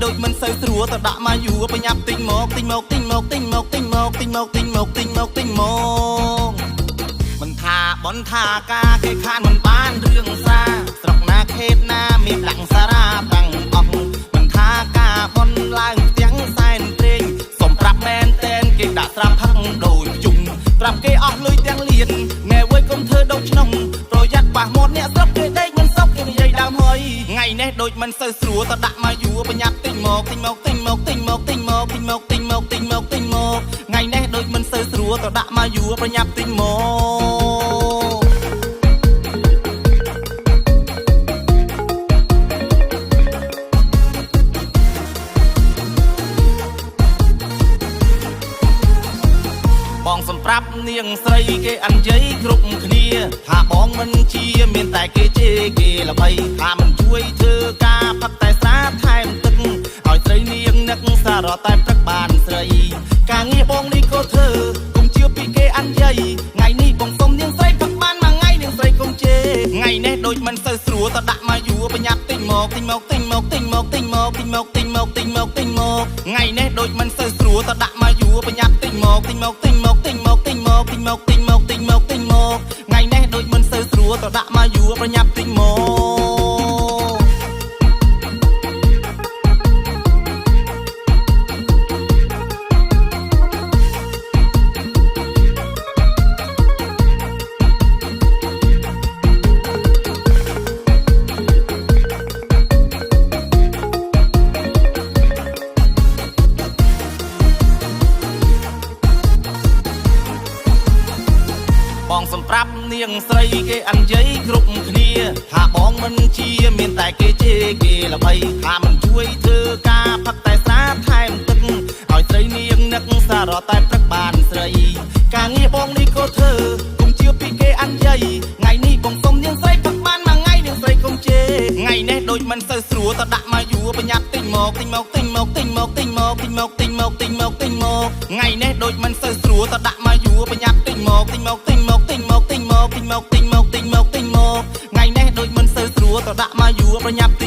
ដូចមិនសូវស្រួលទៅដាក់មកយូរប្រញាប់ទិញមកទិញមកទិញមកទិញមកទិញមកទិញមកទិញមកទិញមកទិញមកមិនថាបនថាការគេខានមិនបានរឿងសាស្រុកណាខេតណាមានដាក់សារ៉ាទាំងអស់មិនថាការបនឡើងទាំងសែនព្រេងសុំប្រាប់មែនតែនគេដាក់ស្រាប់ផឹកដូចជុំប្រាប់គេអស់លុយទាំងលៀនណែវើយកុំធ្វើដូចខ្ញុំប្រយ័ត្នប៉ះមាត់អ្នកស្រុកគេដេកមិនសុកគេនិយាយដើមហើយថ្ងៃនេះដូចមិនសូវស្រួលទៅដាក់មកយូរប្រញាប់ទិញមកទិញមកទិញមកទិញមកទិញមកទិញមកទិញមកទិញមកទិញមកថ្ងៃនេះដូចមិនសូវស្រួលទៅដាក់មកយូរប្រញាប់ទិញមកបងសម្រាប់នាងស្រីគេអញ្ជើញគ្រប់គ្នាថាបងមិនជាមានតែគេជេរគេល្បីថាមិនជួយធ្វើការផឹកតែស្រាថែមទឹកឲ្យស្រីនាងនឹកសារតែព្រឹកបានស្រីការងារបងនេះក៏ធ្វើកុំជឿពីគេអញ្ជើញថ្ងៃនេះបងសុំនាងស្រីផឹកបានមួយថ្ងៃនាងស្រីកុំជេរថ្ងៃនេះដូចមិនសូវស្រួលទៅដាក់មកយូរប្រញាប់ទិញមកទិញមកទិញមកទិញមកទិញមកទិញមកទិញមកទិញមកទិញមកថ្ងៃនេះដូចមិនសូវស្រួលទៅដាក់មកយូរប្រញាប់ទិញមកទិញមកទិញមកទិញមកទិញមកទិញមកទិញមកទិញមកទិញមកថ្ងៃនេះដូចមិនសូវស្រួលទៅដាក់មកយូរប្រញាប់ទិញមកបងសម្រាប់នាងស្រីគេអញ្ជើញគ្រប់គ្នាថាបងមិនជាមានតែគេជេរគេល្បីថាមិនជួយធ្វើការផឹកតែស្រាថែមទឹកឲ្យស្រីនាងនឹកសារតែព្រឹកបានស្រីការងារបងនេះក៏ធ្វើកុំជឿពីគេអញ្ជើញថ្ងៃនេះបងសុំនាងស្រីផឹកបានមួយថ្ងៃនាងស្រីកុំជេរថ្ងៃនេះដូចមិនសូវស្រួលទៅដាក់មកយូរប្រញាប់ទិញមកទិញមកទិញមកទិញមកទិញមកទិញមកទិញមកទិញមកទិញមកថ្ងៃនេះដូចមិនសូវស្រួលទៅដាក់មកយូរប្រញាប់ទិញមកទិញមកទិញមកទិញមកទិញមកទិញមកទិញមកទិញមកទិញមកថ្ងៃនេះដូចមិនសូវស្រួលទៅដាក់មកយូរប្រញាប់ទិញ